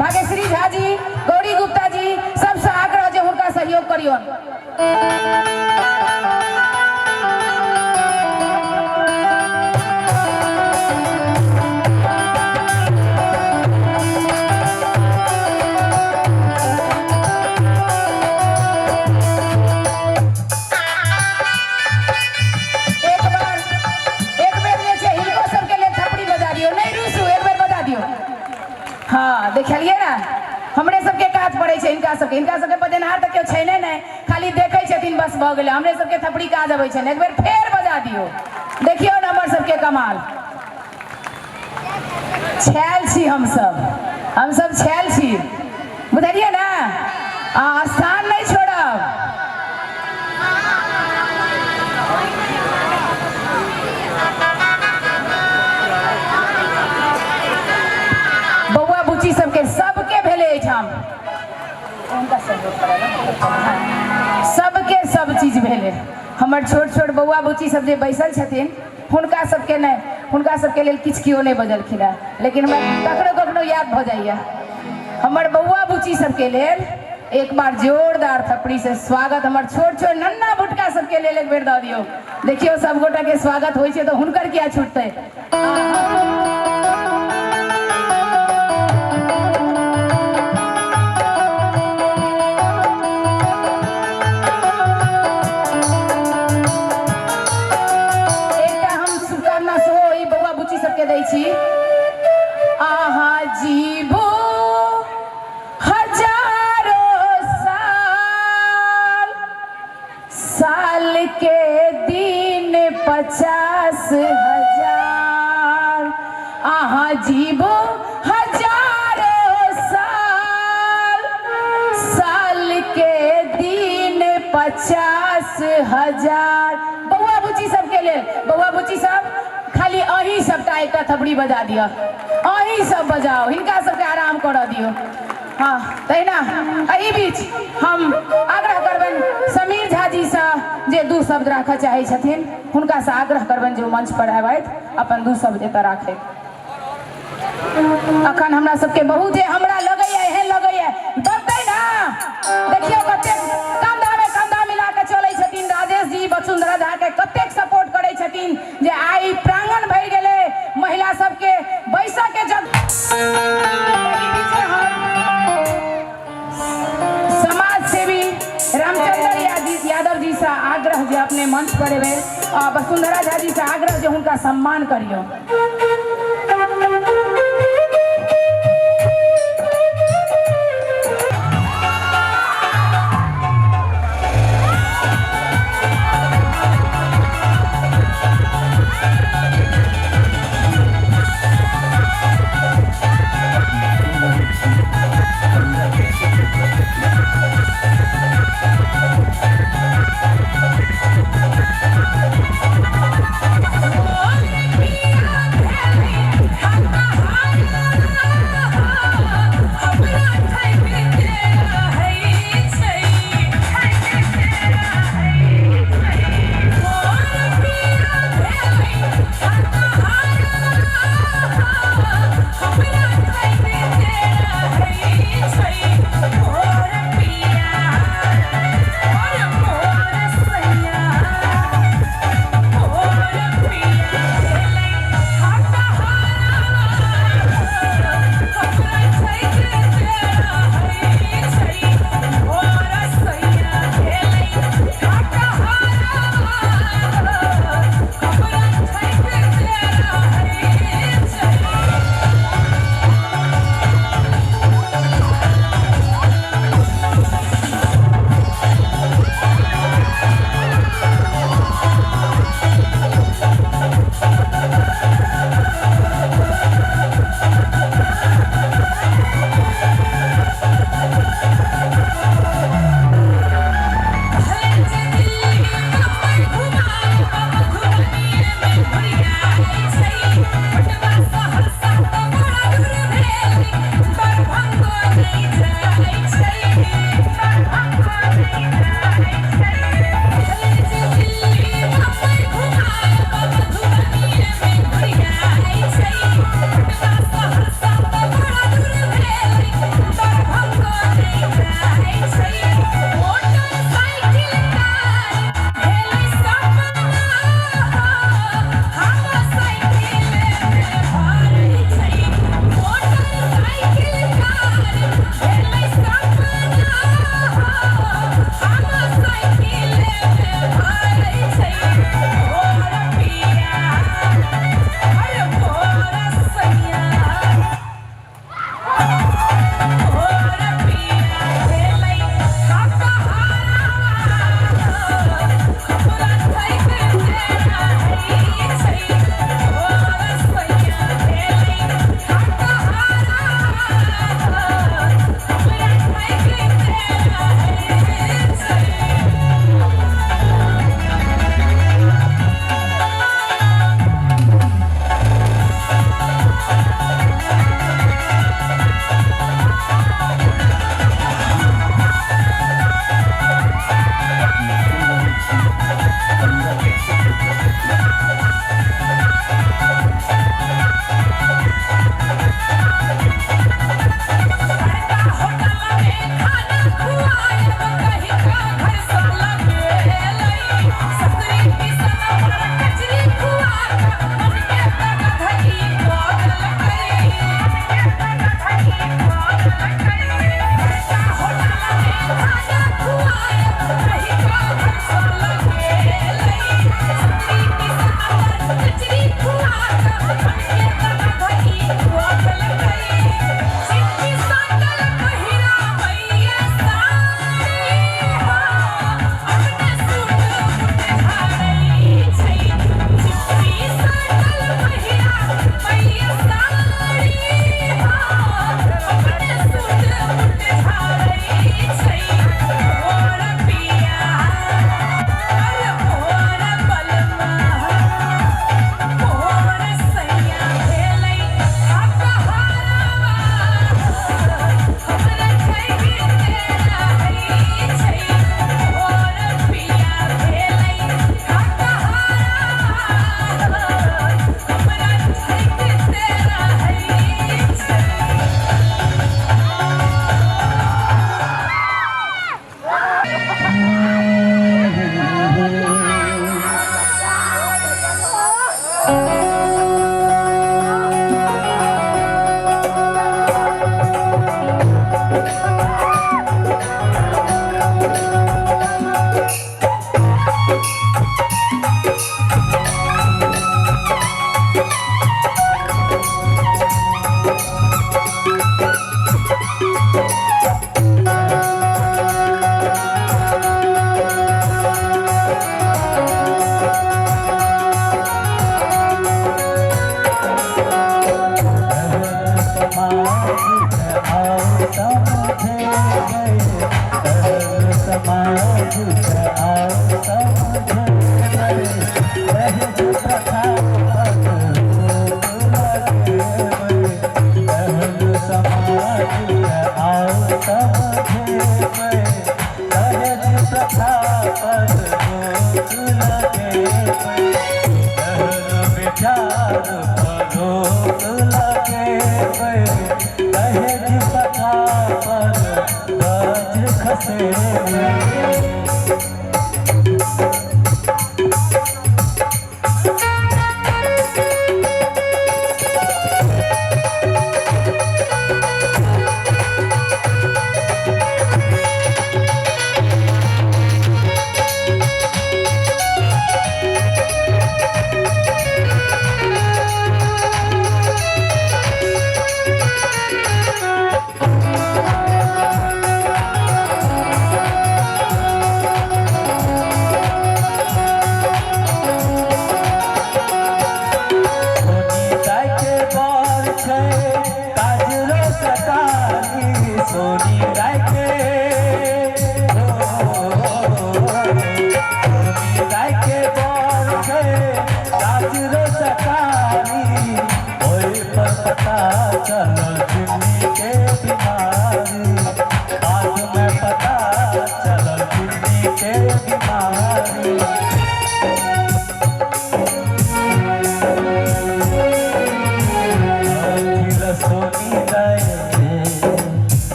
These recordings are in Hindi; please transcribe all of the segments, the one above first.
भाग्यश्री झा जी, गौरी गुप्ता जी सबसे आग्रह जे हुनका सहयोग करियौन। हाँ देखलिए ना हमरे सबके काज पड़े छे, इनका सबके बजनहार तक केओ छै नहीं, खाली देखे छथिन बस भ गेलै। हमरे सबके थपड़ी काज अबै छै, एक बेर फेर बजा दियो, देखियो ना हमर सबके कमाल। छैल छी हम सब छैल छी, बुझलिए ना, स्थान नहीं छोड़ब। सबके भेले सबके सब चीज भेले। हमर छोट छोट बउआ बुची सब जे बैसल छथिन हुनका सबके नहीं, हुनका सबके लेल किछ कियो नहीं बजलखिन है, लेकिन हमरा कखनो याद भ जाइए। हमर बउआ बुची सबके लेल एक बार जोरदार थपड़ी से स्वागत हमर छोट छोट नन्ना बुटका सबके लेल एक बेर द दियो। देखियो सब गोटा के स्वागत होय छै तो हुनकर क्या छूटते। आहा जीवो हजारों साल के दिन 50,000। आहा जीवो हजारों साल के दिन 50,000। बउआ बुची सबके लेल, बउआ बुची सब खाली अही सबटा एक थपड़ी बजा दिया, अही सब बजाओ, हिनका सबके आराम कर दियो। हाँ तहिना एही बीच हम आग्रह करबन समीर झा जी से जे दू शब्द राखऽ चाहे छथिन, हुनका से आग्रह करबन जे मंच पर आबैत अपन दू शब्द एतऽ राखे। अखन हमरा सबके बहुत जे हमरा लगैया एहन लगैया दबतै ना, देखियो कते कंधा मिला के चलै छथिन राजेश जी, वसुंधरा झा के कतेक सपोर्ट करै छथिन जे आई प्रांगण भर गेले महिला सबके बैसा के जग। समाज सेवी रामचंद्र यादव जी से आग्रह जे अपने मंच पर एबे, वसुंधरा झा जी से आग्रह जे हुनका सम्मान करियो। Yeah.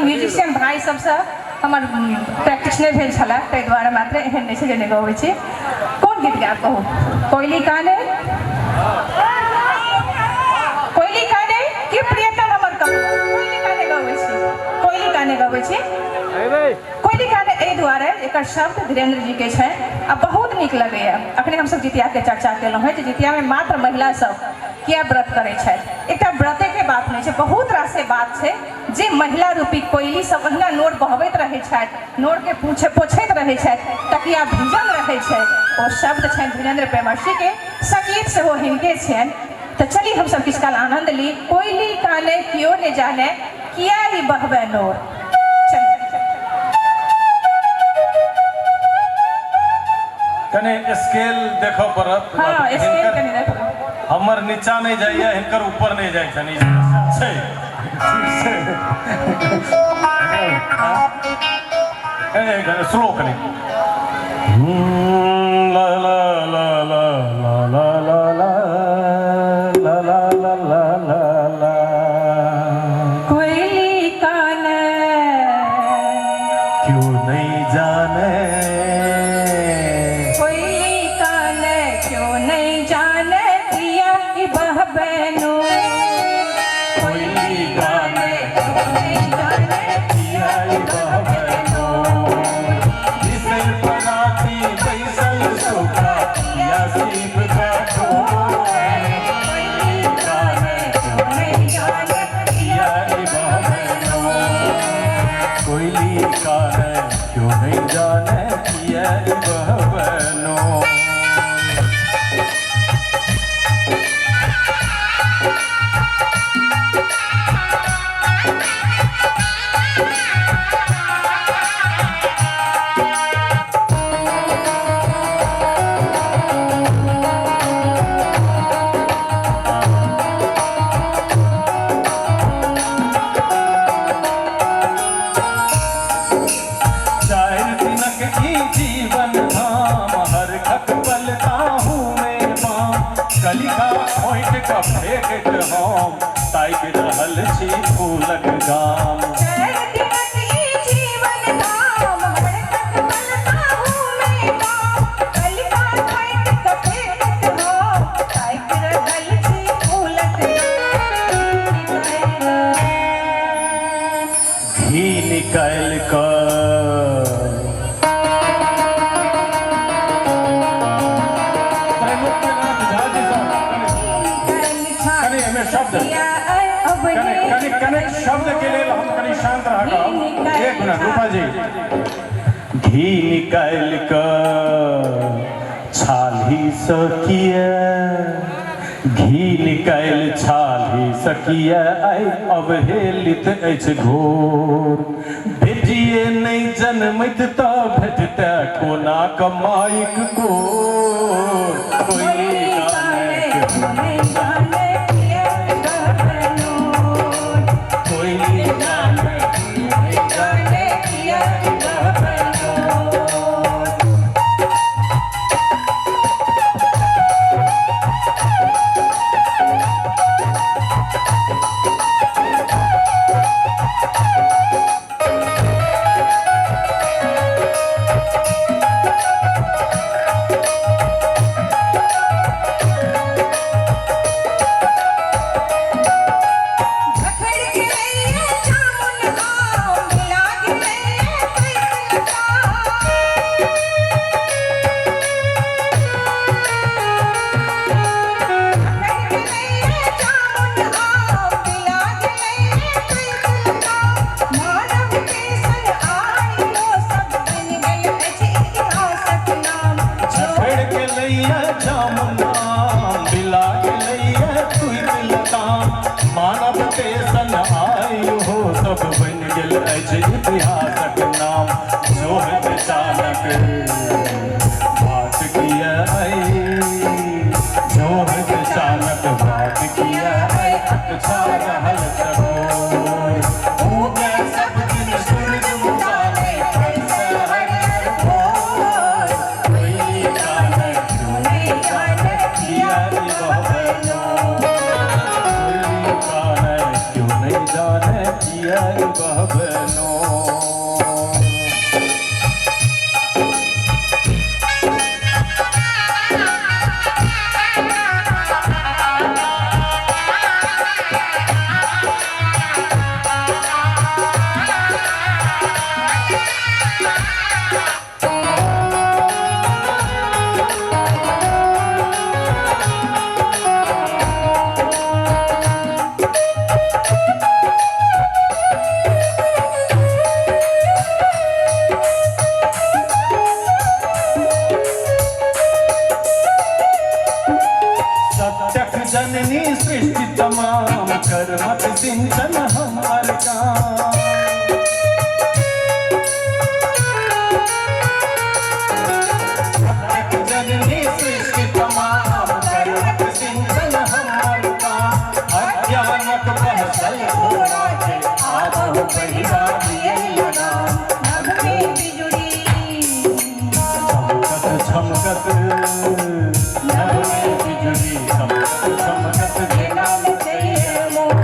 म्यूजिशियन भाई सबसे हमर प्रैक्टिस नहीं भेल छला ताहि द्वारे मात्र एहन नहीं छै जे नहि गबै छी। कोन गीत गायब कहू? कोयली काने कि प्रियतम हमर कहू? कोयली काने गबै छी, कोयली काने गबै छी। कोयली काने एहि दुआरे एकर शब्द धीरेन्द्र जी के छै आ बहुत नीक लगैया। अखने हमसब जितिया के चर्चा केलहुँ है जे जितिया में मात्र महिला सब किया व्रत करे छथि। एकटा व्रते के बात नहीं है, बहुत रास बात है जे महिला रूपी कोयली सब अहिना नोर बहबैत रहे छथि, नोर के पोछैत रहे छथि, तकिया भीजल रहे छै। ओ शब्द छनि धीरेन्द्र प्रेमर्षि के, संगीत से वो हिनके छनि। तो चलिए हम सब किस काल आनंद ली। कोयली काने क्यों ने जाने, किया ही बहबे नोर। कने स्केल देखो पड़त। हाँ, स्केल कने देखो। हमर नीचा नहीं जाइए हिनकर ऊपर नहीं जाए छै श्लोक नहीं ला ला ला ला ला ला ला ला ला ला ला ला ला कोयली कान क्यों नहीं जाने कोयली कान क्यों नहीं जाने पिया की बहबनो कोयली कान क्यों नहीं जाने पिया की बहबनो जिसे बनाती बैसल सोखा या सीप का कोयली कान क्यों नहीं जाने पिया की बहबनो कोयली का है क्यों नहीं जाने किया बहनो कलिका ओइट का फेंकत हम ताइक रहल छी फूलक गाम जीवन धाम हर तक बलता हूँ मैं काम कलिका ओइट का फेंकत हम ताइक रहल छी फूलक घी निकाल कर शब्द के लिए हम कहीं शांत रहा एक मिनट रूपा जी घी निकाल कर छाली सकिया घी निकाल छाली सकिया आई अब हेलित अछि घोर भेजिए नहीं जनमत त भेजते कोना कमाइक कोर कोई मानव के सन आयु हो सब बन गेल अछि इतिहासक नाम जो है चाणक बात किया जो है चाणक बात किया अच्छा रहल सरोर उगे सब दिन सूरज उगावे से हर भोर कोई जाने क्यों नहीं जाने किया बहनो क्यों नहीं जाने किया बहनो जननी सृष्टि तमाम कर मत सिंचन हमार काम जननी सृष्टि तमाम कर मत सिंचन पहिरा दिए लगाम नभ में बिजुली चमकत चमकत नभ में बिजुली चमकत चमकत जेना में चाहिए मोह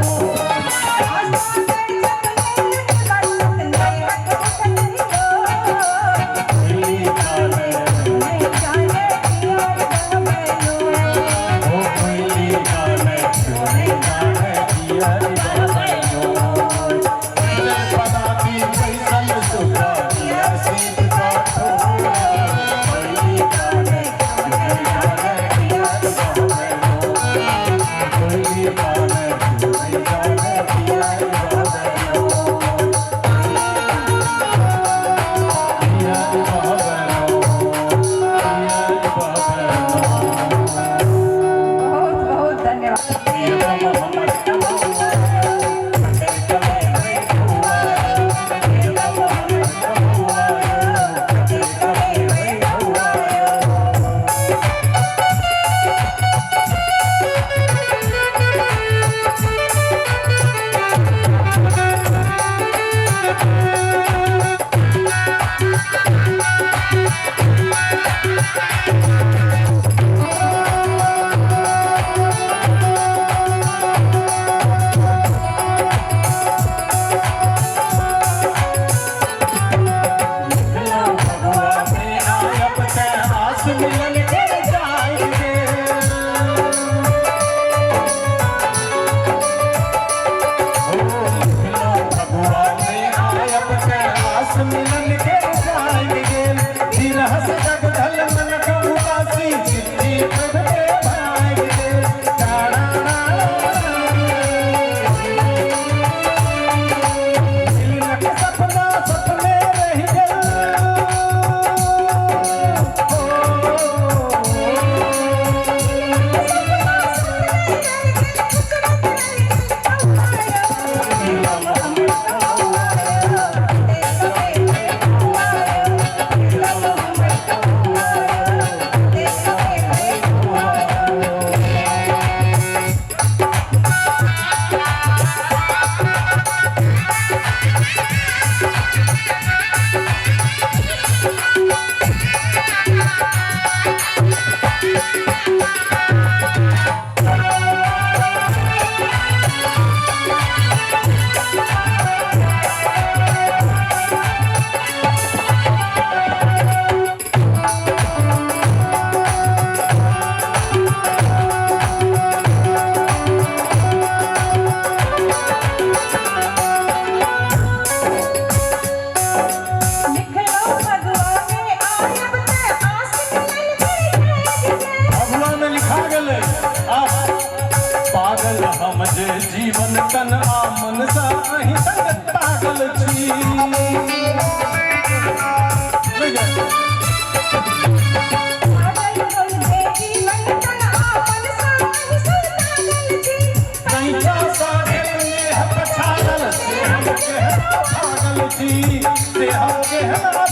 जीवन तन आमन सा अहीं संग पागल छी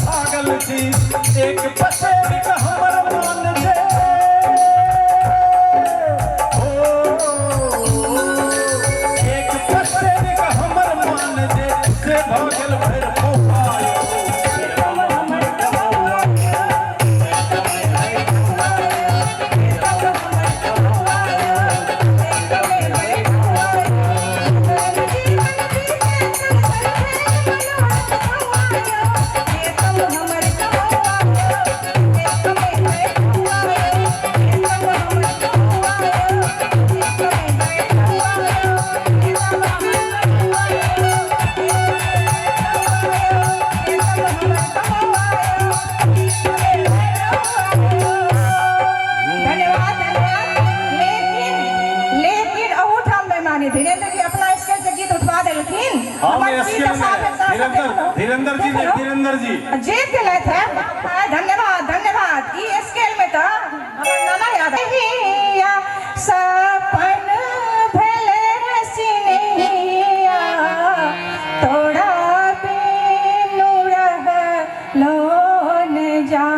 पागल छी एक पसेरी का हमर मान दे भागल भर धीरेन्द्र जी जीत गए थे। धन्यवाद धन्यवाद। ये स्केल में तो नाना याद है सपन भले रसिनिया तोड़ा बिनु रह लोन जा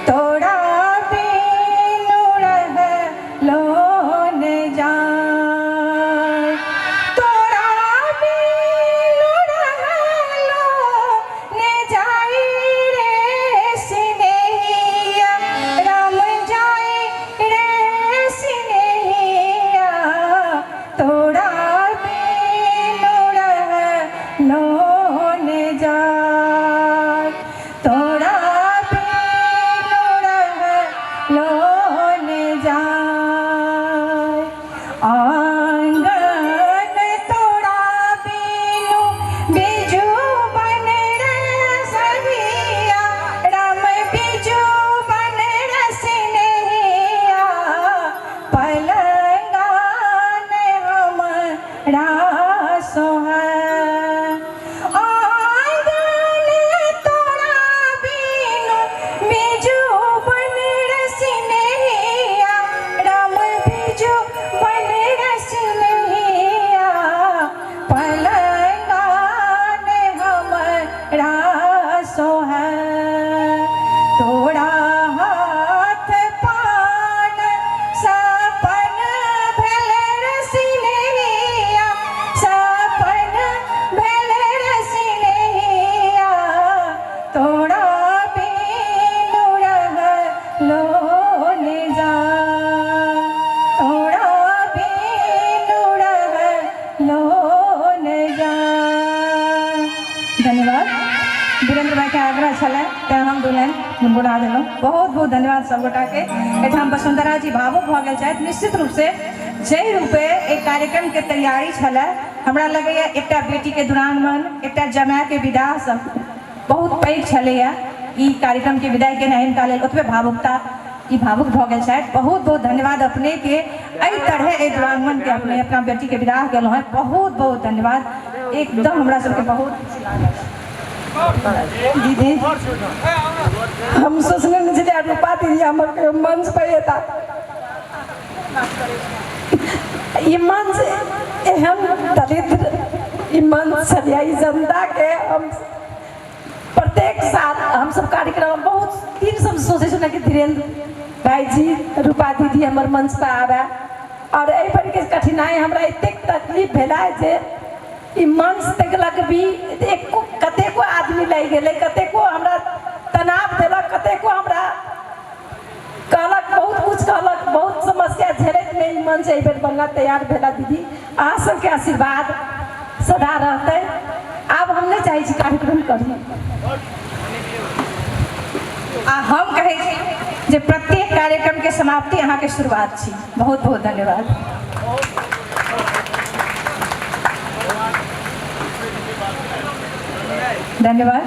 तोड़ा बिनु रह लोन जा तोड़ा बिनु रासो है आंगन तोरा बीनु बिजू बन रसनैया राम बिजू बन रसनैया पलंगान हमरा सो है तोरा हाथ पान सपन भेल रसनैया सपन भेल रसनैया तोरा बिनु रहलो ने जा तोरा बिनु रहलो ने जा। धन्यवाद। वीरेंद्र भाई के आग्रह छलै तें हम दुल्हन गुनगुना देलहुँ। बहुत बहुत धन्यवाद सब गोटा के। एठाम वसुंधरा जी भावुक भऽ गेल छथि। निश्चित रूप से जै रूपे एक कार्यक्रम के तैयारी छलै हमरा लगैए एकटा बेटी के दुरागमन एकटा जमाय के विदाह सब बहुत पैघ छलैए। ई कार्यक्रम के विदाई के हिनका लेल ओतबे भावुकता ई भावुक भऽ गेल छथि। बहुत बहुत धन्यवाद अपने के एहि तरह एहि दुरागमन के अपने अपना बेटी के विदाह केलहुँ हैं। बहुत बहुत धन्यवाद। एकदम हमरा सबके बहुत दीदी हम सोचने नहीं छे रूपा दीदी हमारे मंच पर था ये मंच एहन दलित ई मंच छलिए ई जनता के हम प्रत्येक साल हम सब कार्यक्रम बहुत दिन सब सोचे छे कि धीरेन्द्र भाई जी रूपा दीदी हमारे मंच पर आवे और एहि पर के कठिनाई हमरा एतेक तकलीफ भेला जे ई मंच देखलक भी एको कतेको आदमी लग गेलै कतेको हमरा तनाव देलक कतेको हमरा कहलक बहुत कुछ कहलक बहुत समस्या झेलैत में ई मंच एहि बेर बनला तैयार भेला दीदी अहाँ सबके आशीर्वाद सदा रहतै। आब हम नहीं चाहे छी कार्यक्रम करी आ हम कहै छी जे प्रत्येक कार्यक्रम के समाप्ति अहाँ के शुरुआत छी। बहुत बहुत धन्यवाद। धन्यवाद।